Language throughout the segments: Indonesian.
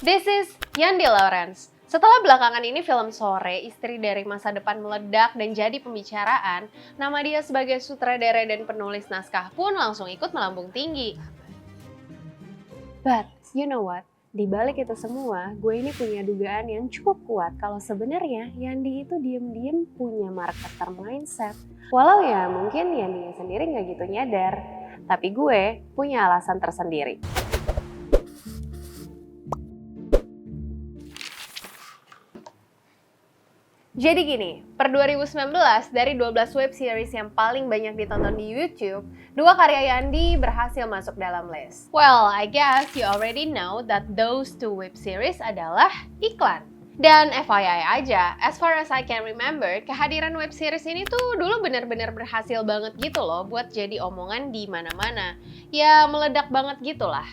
This is Yandi Lawrence. Setelah belakangan ini film Sore, Istri dari Masa Depan meledak dan jadi pembicaraan, nama dia sebagai sutradara dan penulis naskah pun langsung ikut melambung tinggi. But, you know what? Di balik itu semua, gue ini punya dugaan yang cukup kuat kalau sebenarnya Yandi itu diem-diem punya marketer mindset. Walau ya mungkin Yandinya sendiri nggak gitu nyadar, tapi gue punya alasan tersendiri. Jadi gini, per 2019 dari 12 web series yang paling banyak ditonton di YouTube, 2 karya Yandi berhasil masuk dalam list. Well, I guess you already know that those 2 web series adalah iklan. Dan FYI aja, as far as I can remember, kehadiran web series ini tuh dulu bener-bener berhasil banget gitu loh buat jadi omongan di mana-mana. Ya meledak banget gitu lah.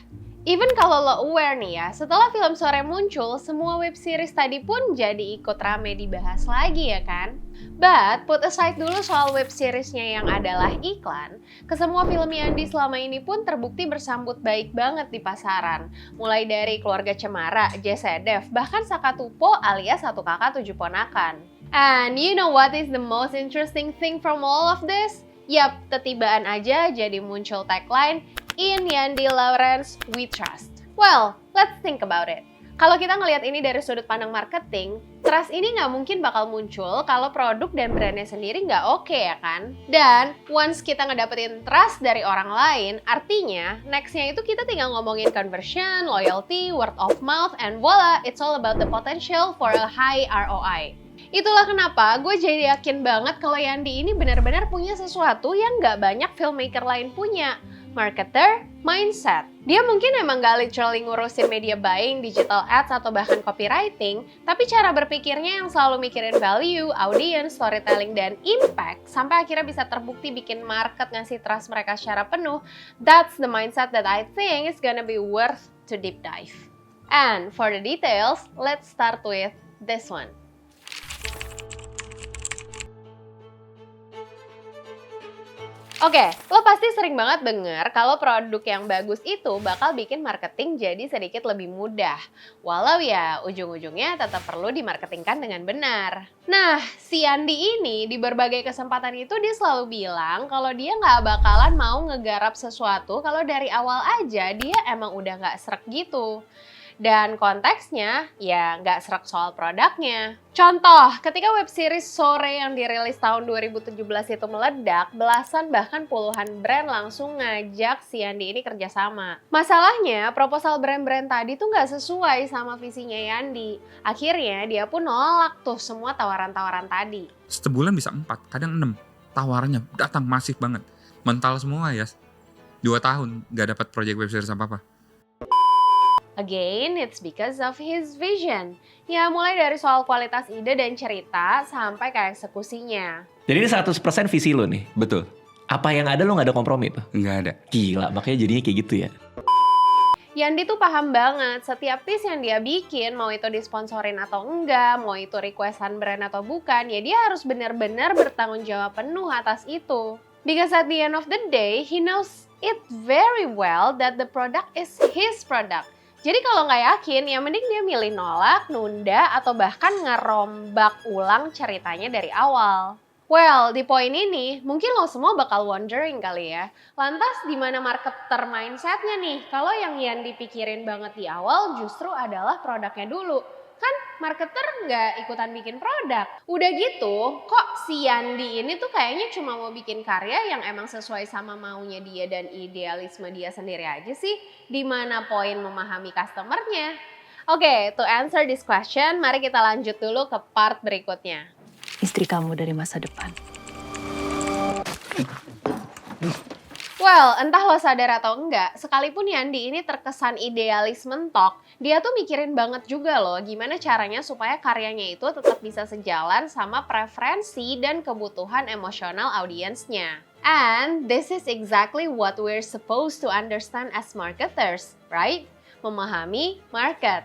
Even kalau lo aware nih ya, setelah film Sore muncul, semua web series tadi pun jadi ikut rame dibahas lagi ya kan? But, put aside dulu soal web seriesnya yang adalah iklan, kesemua film Yandi selama ini pun terbukti bersambut baik banget di pasaran. Mulai dari Keluarga Cemara, Jesedef, bahkan Sakatupo alias Satu Kakak Tujuh Ponakan. And you know what is the most interesting thing from all of this? Yap, ketibaan aja jadi muncul tagline, "In Yandi Lawrence, we trust." Well, let's think about it. Kalau kita ngelihat ini dari sudut pandang marketing, trust ini nggak mungkin bakal muncul kalau produk dan brandnya sendiri nggak oke ya kan? Dan once kita ngedapetin trust dari orang lain, artinya nextnya itu kita tinggal ngomongin conversion, loyalty, word of mouth, and voila, it's all about the potential for a high ROI. Itulah kenapa gue jadi yakin banget kalau Yandi ini benar-benar punya sesuatu yang nggak banyak filmmaker lain punya. Marketer mindset. Dia mungkin emang gak literally ngurusin media buying, digital ads, atau bahkan copywriting, tapi cara berpikirnya yang selalu mikirin value, audience, storytelling, dan impact, sampai akhirnya bisa terbukti bikin market ngasih trust mereka secara penuh. That's the mindset that I think is gonna be worth to deep dive. And for the details, let's start with this one. Oke, lo pasti sering banget denger kalau produk yang bagus itu bakal bikin marketing jadi sedikit lebih mudah. Walau ya ujung-ujungnya tetap perlu dimarketingkan dengan benar. Nah, si Yandi ini di berbagai kesempatan itu dia selalu bilang kalau dia nggak bakalan mau ngegarap sesuatu kalau dari awal aja dia emang udah nggak srek gitu. Dan konteksnya ya nggak serak soal produknya. Contoh, ketika web series Sore yang dirilis tahun 2017 itu meledak, belasan bahkan puluhan brand langsung ngajak si Yandi ini kerjasama. Masalahnya, proposal brand-brand tadi tuh nggak sesuai sama visinya Yandi. Akhirnya dia pun nolak tuh semua tawaran-tawaran tadi. Sebulan bisa 4, kadang 6. Tawarannya datang masif banget. Mental semua ya. 2 tahun nggak dapat proyek web series apa-apa. Again, it's because of his vision. Ya, mulai dari soal kualitas ide dan cerita sampai ke eksekusinya. Jadi ini 100% visi lo nih, betul? Apa yang ada lo nggak ada kompromi tuh? Nggak ada. Gila, makanya jadinya kayak gitu ya. Yandi tuh paham banget setiap piece yang dia bikin, mau itu disponsorin atau enggak, mau itu requestan brand atau bukan, ya dia harus benar-benar bertanggung jawab penuh atas itu. Because at the end of the day, he knows it very well that the product is his product. Jadi kalau nggak yakin, ya mending dia milih nolak, nunda, atau bahkan ngerombak ulang ceritanya dari awal. Well, di poin ini, mungkin lo semua bakal wondering kali ya. Lantas di mana marketer mindsetnya nih? Kalau yang Yandi pikirin banget di awal justru adalah produknya dulu. Kan marketer nggak ikutan bikin produk. Udah gitu, kok si Yandi ini tuh kayaknya cuma mau bikin karya yang emang sesuai sama maunya dia dan idealisme dia sendiri aja sih. Di mana poin memahami customernya? Oke, to answer this question, mari kita lanjut dulu ke part berikutnya. Istri kamu dari masa depan. Well, entah lo sadar atau enggak, sekalipun Yandi ini terkesan idealis mentok, dia tuh mikirin banget juga loh gimana caranya supaya karyanya itu tetap bisa sejalan sama preferensi dan kebutuhan emosional audiensnya. And this is exactly what we're supposed to understand as marketers, right? Memahami market.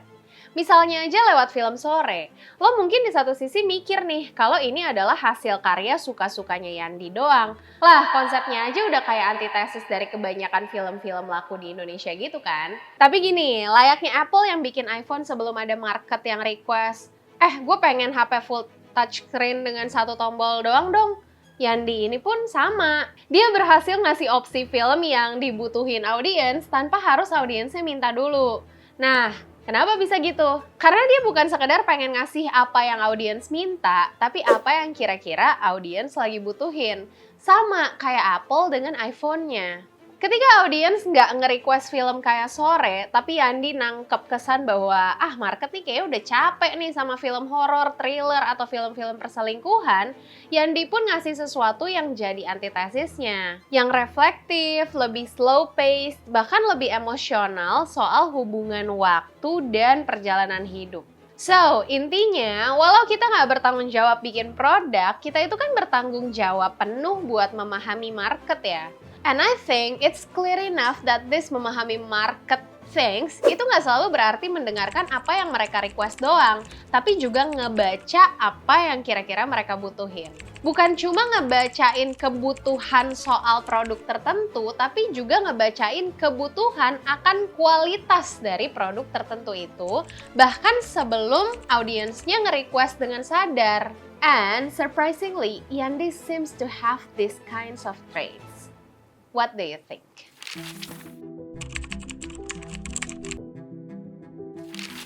Misalnya aja lewat film Sore, lo mungkin di satu sisi mikir nih kalau ini adalah hasil karya suka-sukanya Yandi doang. Lah, konsepnya aja udah kayak antitesis dari kebanyakan film-film laku di Indonesia gitu kan. Tapi gini, layaknya Apple yang bikin iPhone sebelum ada market yang request, gue pengen HP full touchscreen dengan satu tombol doang dong. Yandi ini pun sama. Dia berhasil ngasih opsi film yang dibutuhin audiens tanpa harus audiensnya minta dulu. Nah, kenapa bisa gitu? Karena dia bukan sekedar pengen ngasih apa yang audiens minta, tapi apa yang kira-kira audiens lagi butuhin. Sama kayak Apple dengan iPhone-nya. Ketika audiens nggak nge-request film kayak Sore, tapi Yandi nangkep kesan bahwa market nih kayaknya udah capek nih sama film horor, thriller, atau film-film perselingkuhan, Yandi pun ngasih sesuatu yang jadi antitesisnya. Yang reflektif, lebih slow pace, bahkan lebih emosional soal hubungan waktu dan perjalanan hidup. So, intinya, walau kita nggak bertanggung jawab bikin produk, kita itu kan bertanggung jawab penuh buat memahami market ya. And I think it's clear enough that this memahami market things itu nggak selalu berarti mendengarkan apa yang mereka request doang, tapi juga ngebaca apa yang kira-kira mereka butuhin. Bukan cuma ngebacain kebutuhan soal produk tertentu, tapi juga ngebacain kebutuhan akan kualitas dari produk tertentu itu, bahkan sebelum audiensnya nge-request dengan sadar. And surprisingly, Yandi seems to have these kinds of traits. What do you think?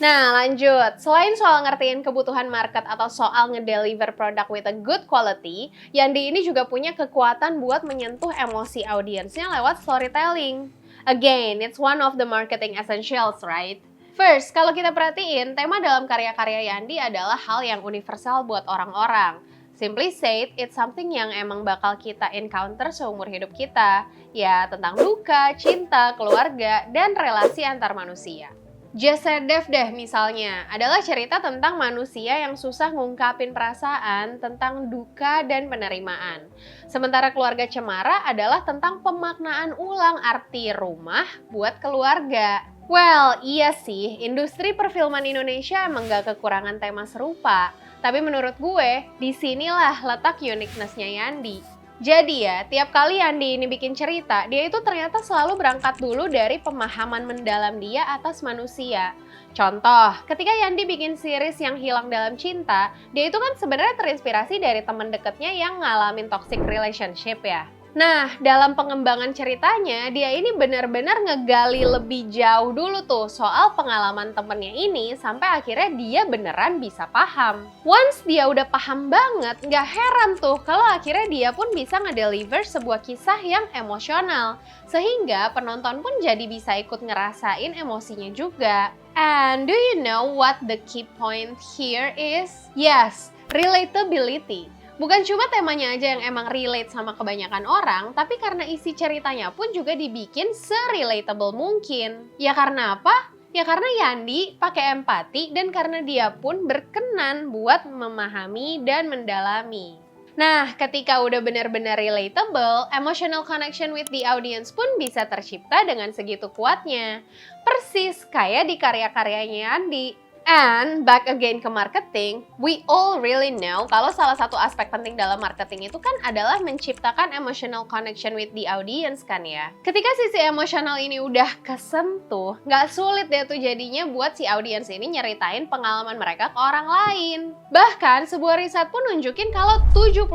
Nah, lanjut. Selain soal ngertiin kebutuhan market atau soal ngedeliver produk with a good quality, Yandi ini juga punya kekuatan buat menyentuh emosi audiensnya lewat storytelling. Again, it's one of the marketing essentials, right? First, kalau kita perhatiin, tema dalam karya-karya Yandi adalah hal yang universal buat orang-orang. Simply said, it's something yang emang bakal kita encounter seumur hidup kita. Ya, tentang duka, cinta, keluarga, dan relasi antar manusia. Jesedef deh misalnya, adalah cerita tentang manusia yang susah ngungkapin perasaan tentang duka dan penerimaan. Sementara Keluarga Cemara adalah tentang pemaknaan ulang arti rumah buat keluarga. Well, iya sih, industri perfilman Indonesia emang gak kekurangan tema serupa. Tapi menurut gue, disinilah letak uniqueness-nya Yandi. Jadi ya, tiap kali Yandi ini bikin cerita, dia itu ternyata selalu berangkat dulu dari pemahaman mendalam dia atas manusia. Contoh, ketika Yandi bikin series yang hilang dalam cinta, dia itu kan sebenarnya terinspirasi dari teman dekatnya yang ngalamin toxic relationship ya. Nah, dalam pengembangan ceritanya, dia ini benar-benar ngegali lebih jauh dulu tuh soal pengalaman temennya ini sampai akhirnya dia beneran bisa paham. Once dia udah paham banget, nggak heran tuh kalau akhirnya dia pun bisa ngedeliver sebuah kisah yang emosional. Sehingga penonton pun jadi bisa ikut ngerasain emosinya juga. And do you know what the key point here is? Yes, relatability. Bukan cuma temanya aja yang emang relate sama kebanyakan orang, tapi karena isi ceritanya pun juga dibikin se-relatable mungkin. Ya karena apa? Ya karena Yandi pakai empati dan karena dia pun berkenan buat memahami dan mendalami. Nah, ketika udah benar-benar relatable, emotional connection with the audience pun bisa tercipta dengan segitu kuatnya. Persis kayak di karya-karyanya Yandi. And back again ke marketing, we all really know kalau salah satu aspek penting dalam marketing itu kan adalah menciptakan emotional connection with the audience kan ya. Ketika sisi emosional ini udah kesentuh, nggak sulit deh tuh jadinya buat si audience ini nyeritain pengalaman mereka ke orang lain. Bahkan sebuah riset pun nunjukin kalau 71%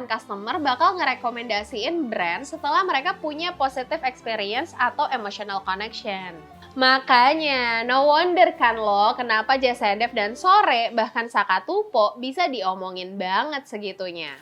customer bakal ngerekomendasiin brand setelah mereka punya positive experience atau emotional connection. Makanya, no wonder kan lo kenapa Jesedef dan Sore bahkan Sakatupo bisa diomongin banget segitunya.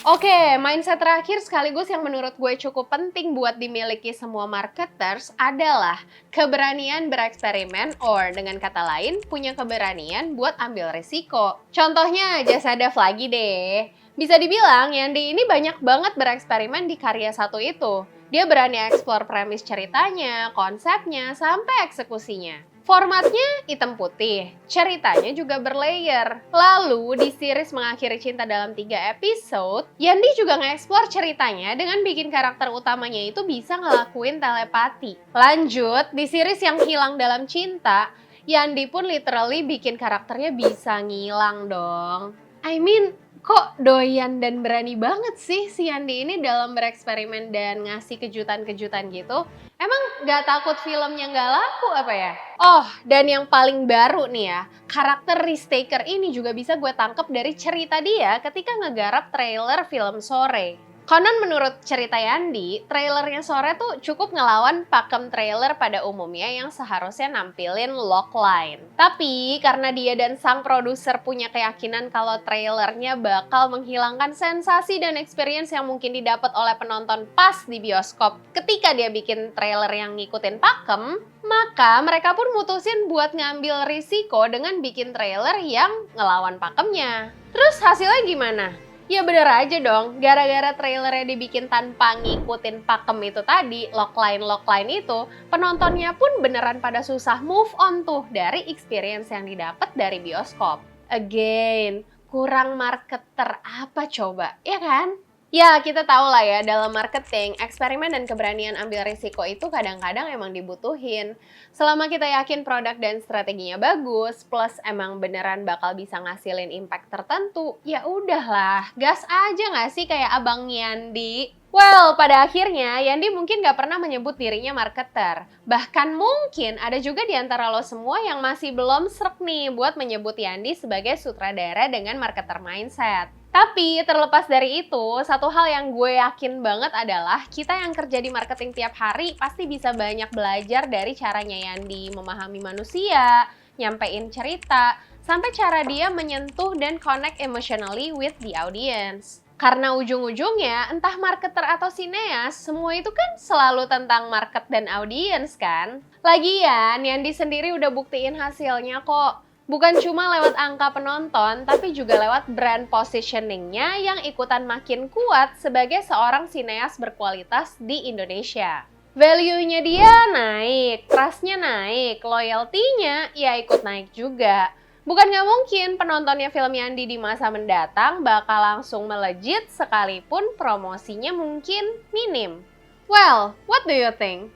Oke, mindset terakhir sekaligus yang menurut gue cukup penting buat dimiliki semua marketers adalah keberanian bereksperimen or dengan kata lain punya keberanian buat ambil risiko. Contohnya Jesedef lagi deh. Bisa dibilang Yandi ini banyak banget bereksperimen di karya satu itu. Dia berani eksplor premis ceritanya, konsepnya, sampai eksekusinya. Formatnya hitam putih, ceritanya juga berlayer. Lalu di series Mengakhiri Cinta dalam 3 episode, Yandi juga nge-explore ceritanya dengan bikin karakter utamanya itu bisa ngelakuin telepati. Lanjut, di series Yang Hilang Dalam Cinta, Yandi pun literally bikin karakternya bisa ngilang dong. I mean, kok doyan dan berani banget sih si Yandi ini dalam bereksperimen dan ngasih kejutan-kejutan gitu? Emang gak takut filmnya gak laku apa ya? Oh, dan yang paling baru nih ya, karakter Risk Taker ini juga bisa gue tangkep dari cerita dia ketika ngegarap trailer film Sore. Konon menurut cerita Yandi, trailernya Sore tuh cukup ngelawan pakem trailer pada umumnya yang seharusnya nampilin logline. Tapi karena dia dan sang produser punya keyakinan kalau trailernya bakal menghilangkan sensasi dan experience yang mungkin didapat oleh penonton pas di bioskop ketika dia bikin trailer yang ngikutin pakem, maka mereka pun mutusin buat ngambil risiko dengan bikin trailer yang ngelawan pakemnya. Terus hasilnya gimana? Ya bener aja dong, gara-gara trailernya dibikin tanpa ngikutin pakem itu tadi, logline itu, penontonnya pun beneran pada susah move on tuh dari experience yang didapat dari bioskop. Again, kurang marketer apa coba, ya kan? Ya, kita tahu lah ya, dalam marketing, eksperimen dan keberanian ambil risiko itu kadang-kadang emang dibutuhin. Selama kita yakin produk dan strateginya bagus, plus emang beneran bakal bisa ngasilin impact tertentu, ya udahlah, gas aja nggak sih kayak Abang Yandi? Well, pada akhirnya Yandi mungkin nggak pernah menyebut dirinya marketer. Bahkan mungkin ada juga di antara lo semua yang masih belum srek nih buat menyebut Yandi sebagai sutradara dengan marketer mindset. Tapi terlepas dari itu, satu hal yang gue yakin banget adalah kita yang kerja di marketing tiap hari pasti bisa banyak belajar dari caranya Yandi memahami manusia, nyampein cerita, sampai cara dia menyentuh dan connect emotionally with the audience. Karena ujung-ujungnya, entah marketer atau sineas, semua itu kan selalu tentang market dan audience kan? Lagian, Yandi sendiri udah buktiin hasilnya kok. Bukan cuma lewat angka penonton, tapi juga lewat brand positioningnya yang ikutan makin kuat sebagai seorang sineas berkualitas di Indonesia. Value-nya dia naik, trust-nya naik, loyalty-nya ya ikut naik juga. Bukan nggak mungkin penontonnya film Yandi di masa mendatang bakal langsung melejit sekalipun promosinya mungkin minim. Well, what do you think?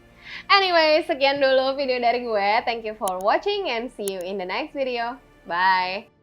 Anyway, sekian dulu video dari gue. Thank you for watching and see you in the next video. Bye!